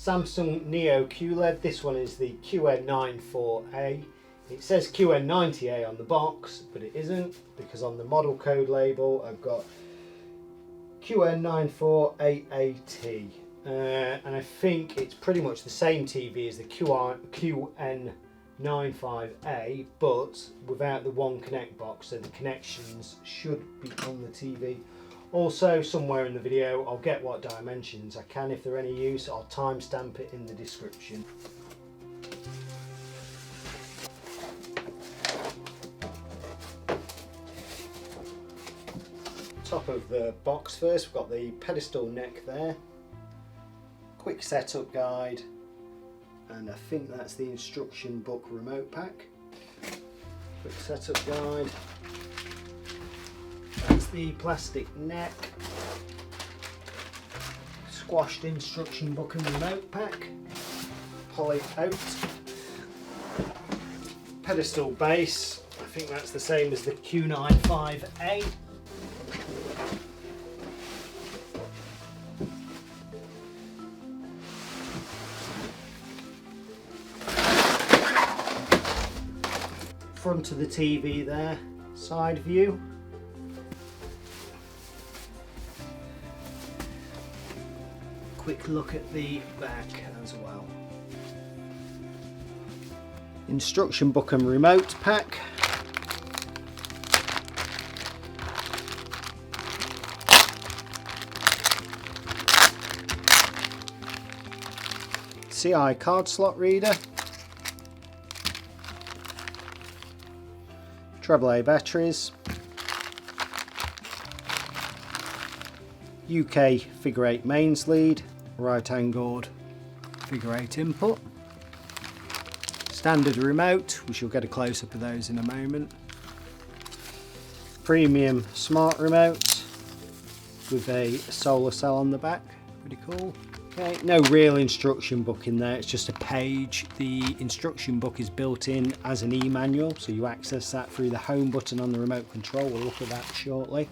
Samsung Neo QLED. This one is the QN94A. It says QN90A on the box, but it isn't, because on the model code label I've got QN94AAT. And I think it's pretty much the same TV as the QN95A, but without the One Connect box, so the connections should be on the TV. Also, somewhere in the video I'll get what dimensions I can. If they're any use, I'll timestamp it in the description. Top of the box first, we've got the pedestal neck there, quick setup guide, and I think that's the instruction book remote pack. Quick setup guide, that's the plastic neck, squashed instruction book and remote pack, pull it out, pedestal base, I think that's the same as the Q95A. Front of the TV there, side view. Quick look at the back as well. Instruction book and remote pack. CI card slot reader. AAA batteries, UK figure 8 mains lead, right angled figure 8 input, standard remote, which you'll get a close up of those in a moment, premium smart remote with a solar cell on the back, pretty cool. Okay, no real instruction book in there, it's just a page. The instruction book is built in as an e-manual, so you access that through the home button on the remote control. We'll look at that shortly.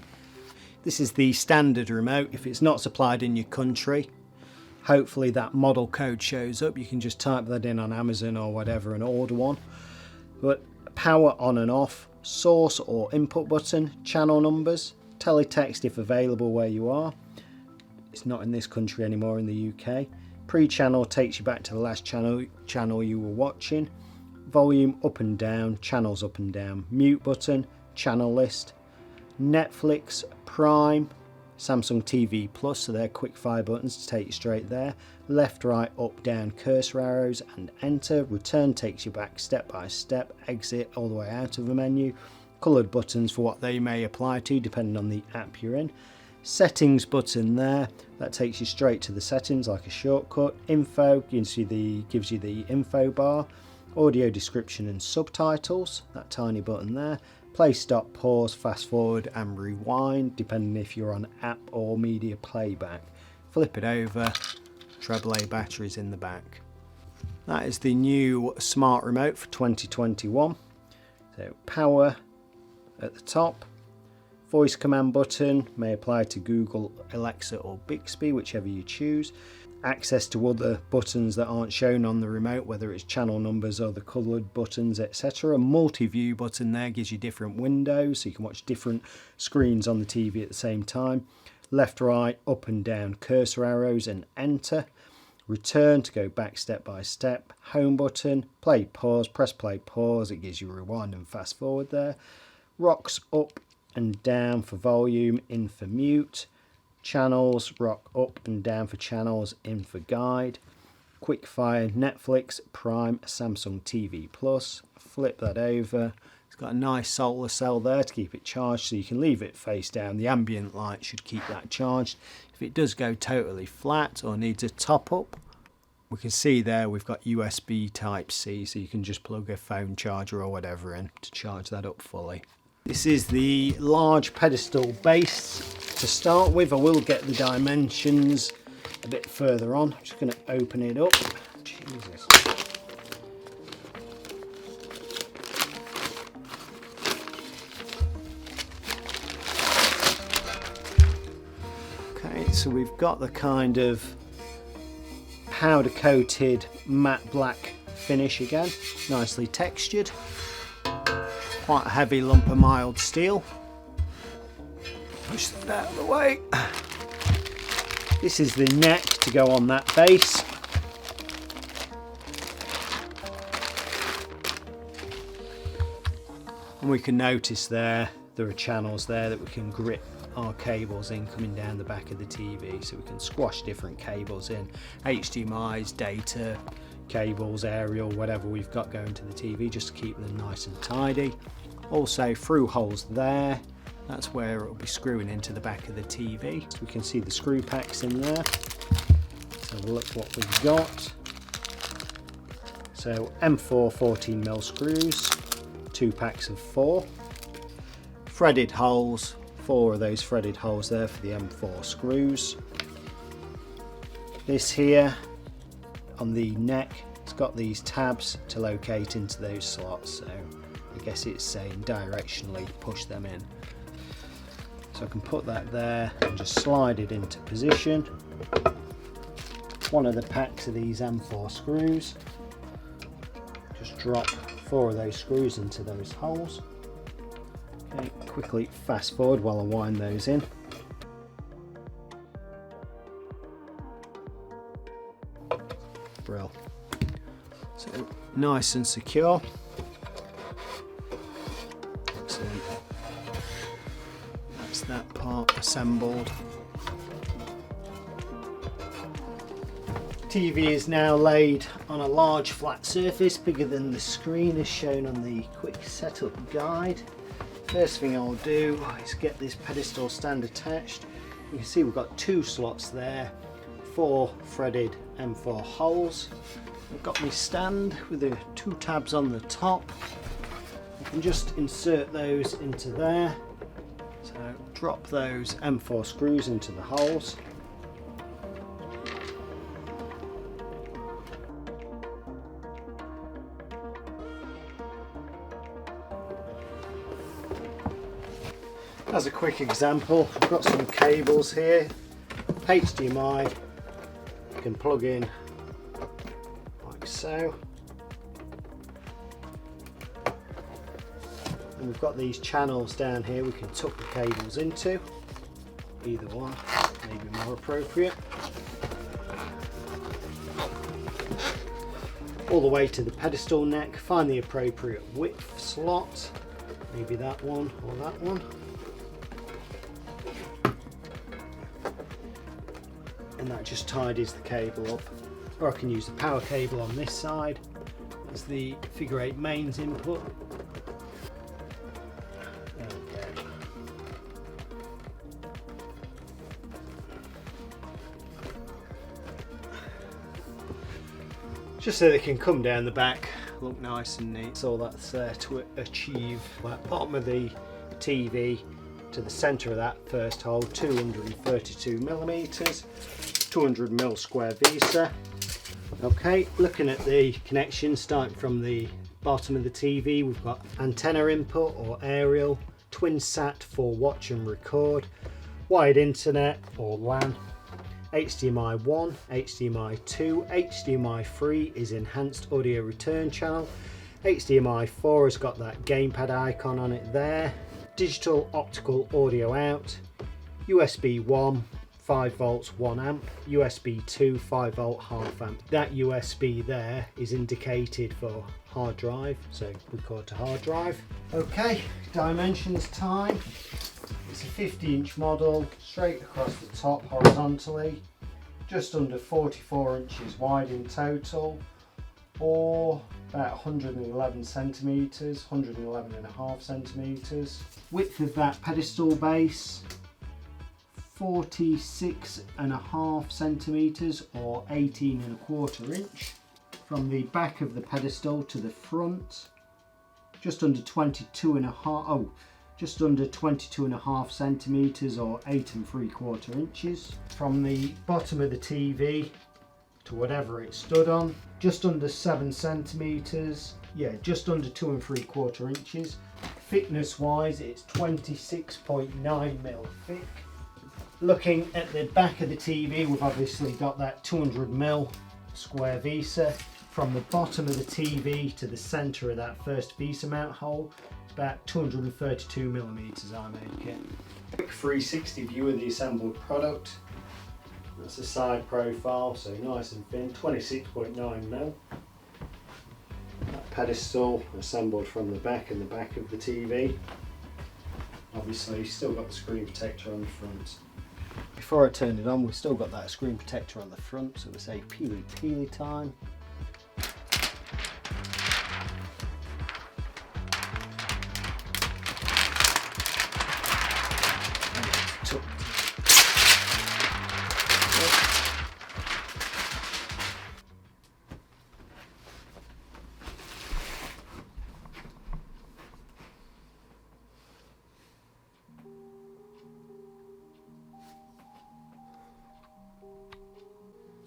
This is the standard remote. If it's not supplied in your country, hopefully that model code shows up. You can just type that in on Amazon or whatever and order one. But power on and off, source or input button, channel numbers, teletext if available where you are. It's not in this country anymore, in the UK. Pre-channel takes you back to the last channel you were watching. Volume up and down, channels up and down. Mute button, channel list. Netflix, Prime, Samsung TV Plus, so they're quick fire buttons to take you straight there. Left, right, up, down, cursor arrows and enter. Return takes you back step by step. Exit all the way out of the menu. Coloured buttons for what they may apply to depending on the app you're in. Settings button there, that takes you straight to the settings like a shortcut. Info gives you the info bar. Audio description and subtitles, that tiny button there. Play, stop, pause, fast forward and rewind depending if you're on app or media playback. Flip it over, AAA batteries in the back. That is the new smart remote for 2021. So power at the top. Voice command button may apply to Google, Alexa or Bixby, whichever you choose. Access to other buttons that aren't shown on the remote, whether it's channel numbers or the coloured buttons, etc. A multi-view button there gives you different windows, so you can watch different screens on the TV at the same time. Left, right, up and down cursor arrows and enter. Return to go back step by step. Home button, play, pause, press play, pause. It gives you rewind and fast forward there. Rocks up and down for volume, in for mute. Channels, rock up and down for channels, in for guide. Quick fire, Netflix, Prime, Samsung TV Plus. Flip that over. It's got a nice solar cell there to keep it charged, so you can leave it face down. The ambient light should keep that charged. If it does go totally flat or needs a top up, we can see there we've got USB Type-C, so you can just plug a phone charger or whatever in to charge that up fully. This is the large pedestal base to start with. I will get the dimensions a bit further on. I'm just going to open it up. Jesus. Okay, so we've got the kind of powder coated matte black finish again, nicely textured. Quite a heavy lump of mild steel. Push that out of the way. This is the neck to go on that base. And we can notice there are channels there that we can grip our cables in coming down the back of the TV, so we can squash different cables in, HDMI's, data cables, aerial, whatever we've got going to the TV, just to keep them nice and tidy. Also through holes there, that's where it'll be screwing into the back of the TV. So we can see the screw packs in there. So look what we've got. So M4 14mm screws, 2 packs of 4. Threaded holes, 4 of those threaded holes there for the M4 screws. This here on the neck, it's got these tabs to locate into those slots, so I guess it's saying directionally push them in. So I can put that there and just slide it into position. One of the packs of these M4 screws, just drop 4 of those screws into those holes. Okay, quickly fast forward while I wind those in. Brill. So nice and secure. Excellent. That's that part assembled. TV is now laid on a large flat surface bigger than the screen as shown on the quick setup guide. First thing I'll do is get this pedestal stand attached. You can see we've got 2 slots there, 4 threaded M4 holes. I've got my stand with the 2 tabs on the top. I can just insert those into there. So drop those M4 screws into the holes. As a quick example, I've got some cables here, HDMI, you can plug in like so, and we've got these channels down here we can tuck the cables into, either one may be more appropriate, all the way to the pedestal neck. Find the appropriate width slot, maybe that one or that one. And that just tidies the cable up. Or I can use the power cable on this side as the figure 8 mains input. There we go. Just so they can come down the back, look nice and neat. So that's to achieve that bottom of the TV to the centre of that first hole, 232mm, 200mm square VESA. Okay, looking at the connections, starting from the bottom of the TV, we've got antenna input or aerial, twin sat for watch and record, wired internet or LAN, HDMI 1, HDMI 2, HDMI 3 is enhanced audio return channel, HDMI 4 has got that gamepad icon on it there, digital optical audio out, USB 1, 5 volts 1 amp, USB 2 5 volt half amp. That USB there is indicated for hard drive, so record to hard drive. Okay, dimensions time. It's a 50-inch model, straight across the top horizontally, just under 44 inches wide in total, or about 111 centimeters, 111.5 centimeters. Width of that pedestal base, 46.5 centimeters or 18.25 inch. From the back of the pedestal to the front, just under 22.5 centimeters or 8.75 inches. From the bottom of the TV to whatever it stood on, just under 7 centimeters, yeah, just under 2.75 inches. Thickness wise, it's 26.9mm thick. Looking at the back of the TV, we've obviously got that 200mm square VESA. From the bottom of the TV to the centre of that first VESA mount hole, it's about 232mm I make it. Quick 360 view of the assembled product. That's the side profile, so nice and thin, 26.9mm. That pedestal assembled from the back and the back of the TV. Obviously still got the screen protector on the front. Before I turned it on, we've still got that screen protector on the front, so we say peely peely time.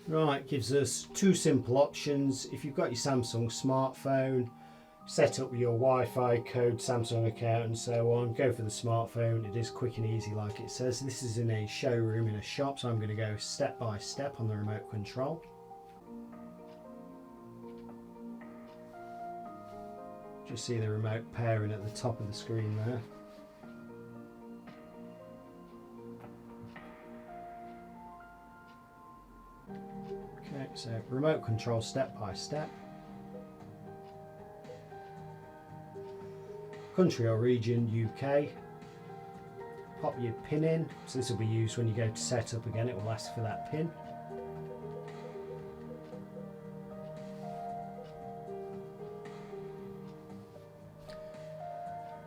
Right, gives us two simple options. If you've got your Samsung smartphone, set up your Wi-Fi code, Samsung account and so on, go for the smartphone. It is quick and easy like it says. This is in a showroom in a shop, so I'm going to go step by step on the remote control. Just see the remote pairing at the top of the screen there. Okay, so remote control step by step. Country or region, UK. Pop your pin in, so this will be used when you go to set up again, it will ask for that pin.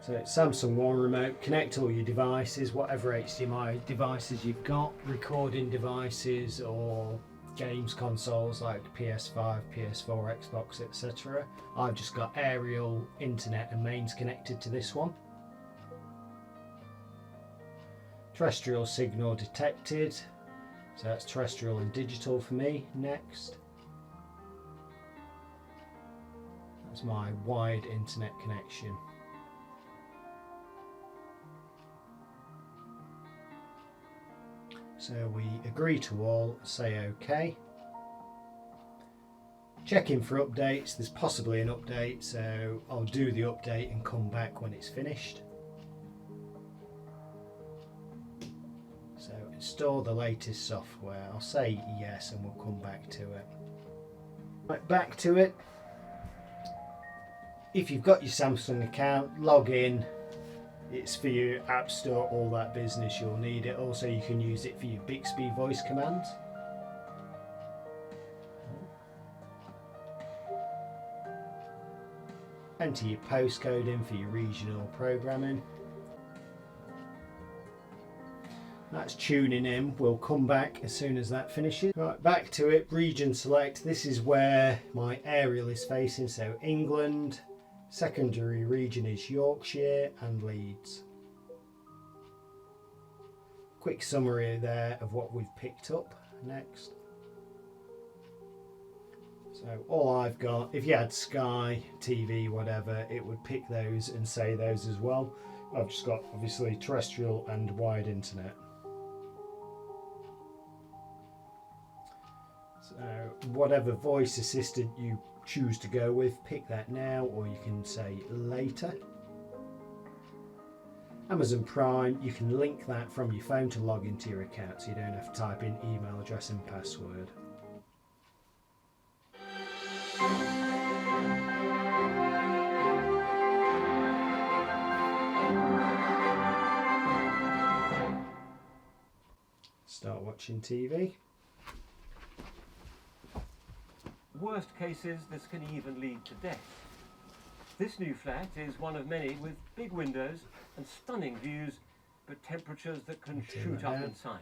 So it's Samsung One remote, connect all your devices, whatever HDMI devices you've got, recording devices or games consoles like PS5, PS4, Xbox, etc. I've just got aerial, internet and mains connected to this one. Terrestrial signal detected, so that's terrestrial and digital for me. Next. That's my wide internet connection. So we agree to all, say OK. Checking for updates, there's possibly an update, so I'll do the update and come back when it's finished. So install the latest software, I'll say yes and we'll come back to it. Right, back to it. If you've got your Samsung account, log in. It's for your App Store, all that business, you'll need it. Also you can use it for your Bixby voice commands. Enter your postcode in for your regional programming. That's tuning in, we'll come back as soon as that finishes. Right, back to it, region select. This is where my aerial is facing, so England. Secondary region is Yorkshire and Leeds. Quick summary there of what we've picked up. Next. So all I've got, if you had Sky, TV, whatever, it would pick those and say those as well. I've just got obviously terrestrial and wide internet. So whatever voice assistant you choose to go with, pick that now, or you can say later. Amazon Prime, you can link that from your phone to log into your account, so you don't have to type in email address and password. Start watching TV. Worst cases, this can even lead to death. This new flat is one of many with big windows and stunning views, but temperatures that can shoot up inside.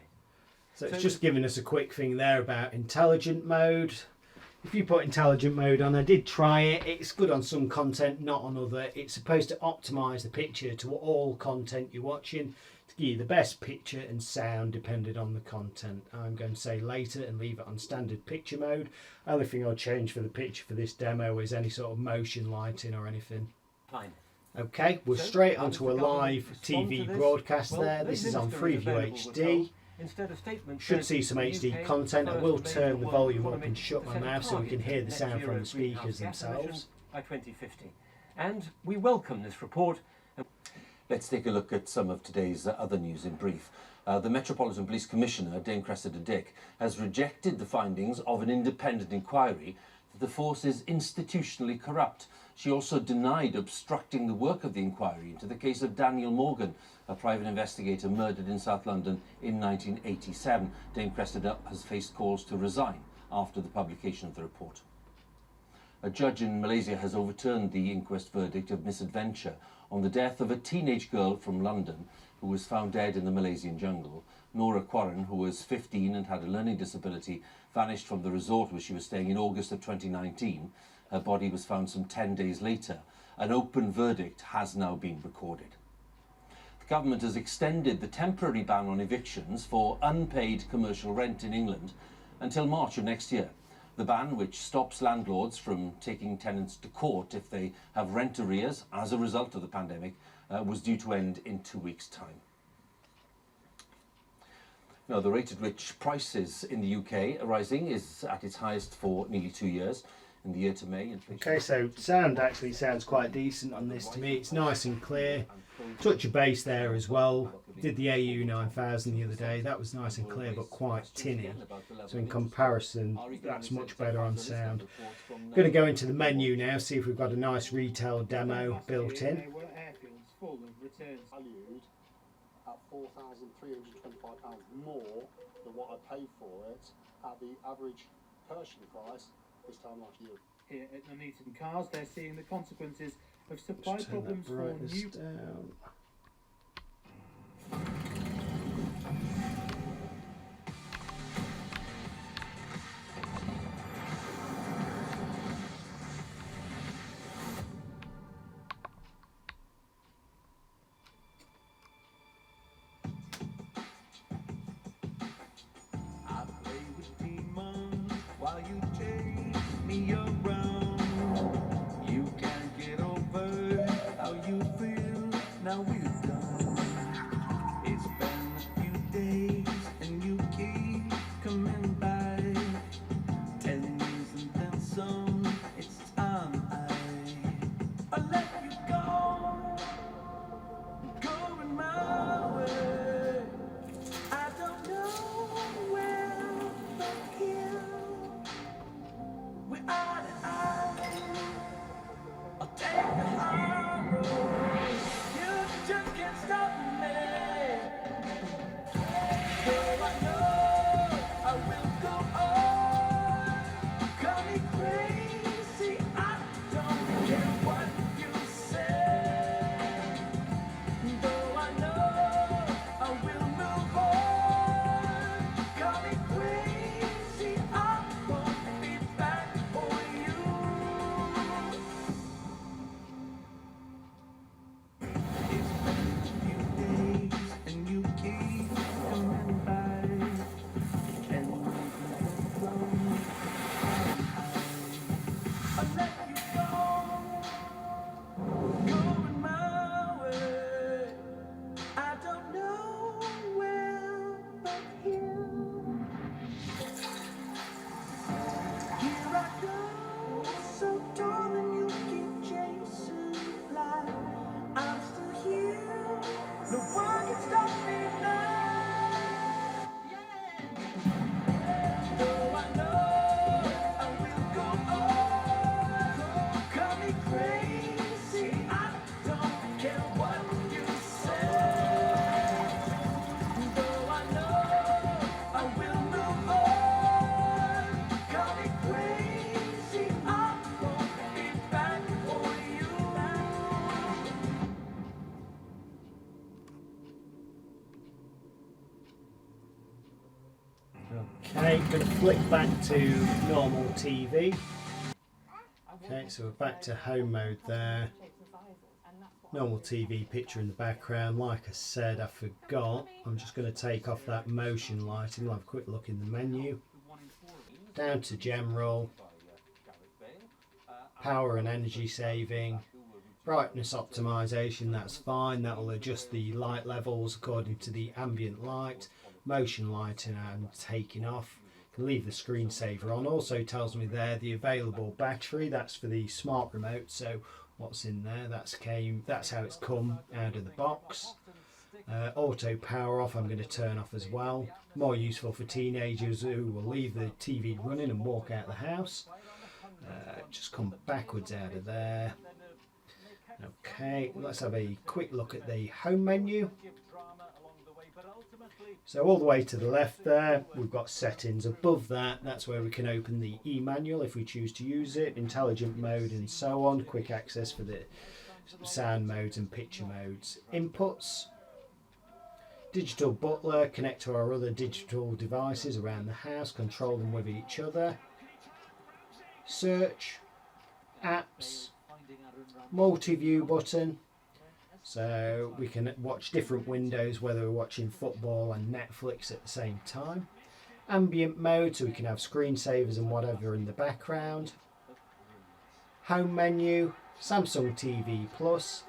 So it's just giving us a quick thing there about intelligent mode. If you put intelligent mode on, I did try it, it's good on some content, not on other. It's supposed to optimise the picture to all content you're watching, to give you the best picture and sound depending on the content. I'm going to say later and leave it on standard picture mode. Only thing I'll change for the picture for this demo is any sort of motion lighting or anything. Fine. Okay, we're straight onto a live TV broadcast there. This is on Freeview HD. Instead, a statement Should says see some the HD UK content. I first will major turn the world volume up economy and shut to my set a mouth so we can target hear of the net sound zero from the speakers greenhouse gas themselves. emissions by 2050. And we welcome this report. Let's take a look at some of today's other news in brief. The Metropolitan Police Commissioner, Dame Cressida Dick, has rejected the findings of an independent inquiry that the force is institutionally corrupt. She also denied obstructing the work of the inquiry into the case of Daniel Morgan, a private investigator murdered in South London in 1987. Dame Cressida has faced calls to resign after the publication of the report. A judge in Malaysia has overturned the inquest verdict of misadventure on the death of a teenage girl from London who was found dead in the Malaysian jungle. Nora Quarren, who was 15 and had a learning disability, vanished from the resort where she was staying in August of 2019. Her body was found some 10 days later. An open verdict has now been recorded. The government has extended the temporary ban on evictions for unpaid commercial rent in England until March of next year. The ban, which stops landlords from taking tenants to court if they have rent arrears as a result of the pandemic, was due to end in 2 weeks' time. Now, the rate at which prices in the UK are rising is at its highest for nearly 2 years. In the year to May, inflation... Okay, so sound actually sounds quite decent on this to me. It's nice and clear. Touch of bass there as well. Did the AU 9000 the other day. That was nice and clear but quite tinny. So in comparison, that's much better on sound. Going to go into the menu now, see if we've got a nice retail demo built in. Airfields full of returns valued at £4,325 more than what I paid for it at the average purchasing price this time last year. Here at Nuneaton Cars, they're seeing the consequences of supply Just turn that problems for brightness new... down. I play with demons while you chase me around. You can't get over how you feel. Now we're done. It's been a few days and you keep coming back. 10 years and then some. It's time I let you go. Going my way. I don't know where from here. We're eye to eye. I'll take the high road. You just can't stop me. Though I know I will go on. Call me crazy. I don't care what you say. Though I know I will move on. Call me crazy, I won't be back for you. It's been a few days and you keep coming back. And when I let you go, going my way. I don't know where but here. Here I go, so tall and you keep chasing light. I'm still here, no one can stop me now. Though I know I will go on. Call me crazy, I don't care what you say. Though I know I will move on. Call me crazy, I won't be back for you. Okay, going to flick back to normal TV. Okay, so we're back to home mode there. Normal TV picture in the background. Like I said, I forgot. I'm just going to take off that motion lighting. We'll have a quick look in the menu. Down to general. Power and energy saving. Brightness optimization, that's fine. That will adjust the light levels according to the ambient light. motion lighting and taking off. You can leave the screensaver on. Also tells me there the available battery. That's for the smart remote. So what's in there? That's how it's come out of the box. Auto power off I'm going to turn off as well. More useful for teenagers who will leave the TV running and walk out the house. Just come backwards out of there. Okay, let's have a quick look at the home menu. So all the way to the left there, we've got settings. Above that, that's where we can open the e-manual if we choose to use it, intelligent mode and so on, quick access for the sound modes and picture modes. Inputs, digital butler, connect to our other digital devices around the house, control them with each other. Search, apps, multi-view button, so we can watch different windows whether we're watching football and Netflix at the same time. Ambient mode, so we can have screensavers and whatever in the background. Home menu, Samsung TV Plus,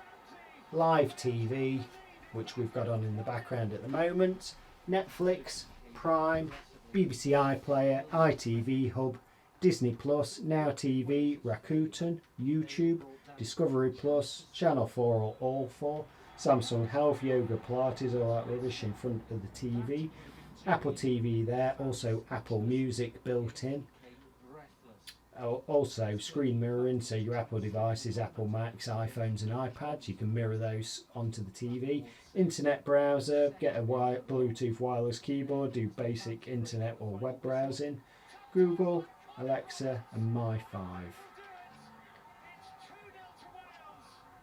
Live TV, which we've got on in the background at the moment, Netflix, Prime, BBC iPlayer, ITV Hub, Disney Plus, Now TV, Rakuten, YouTube, Discovery Plus, Channel 4 or All 4, Samsung Health, Yoga, Pilates, all that rubbish in front of the TV, Apple TV there, also Apple Music built in, also screen mirroring, so your Apple devices, Apple Macs, iPhones and iPads, you can mirror those onto the TV, internet browser, get a Bluetooth wireless keyboard, do basic internet or web browsing, Google, Alexa and My5.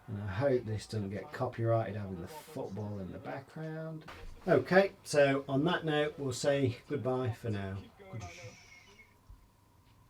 And I hope this doesn't get copyrighted having the football in the background. Okay, so on that note, we'll say goodbye for now.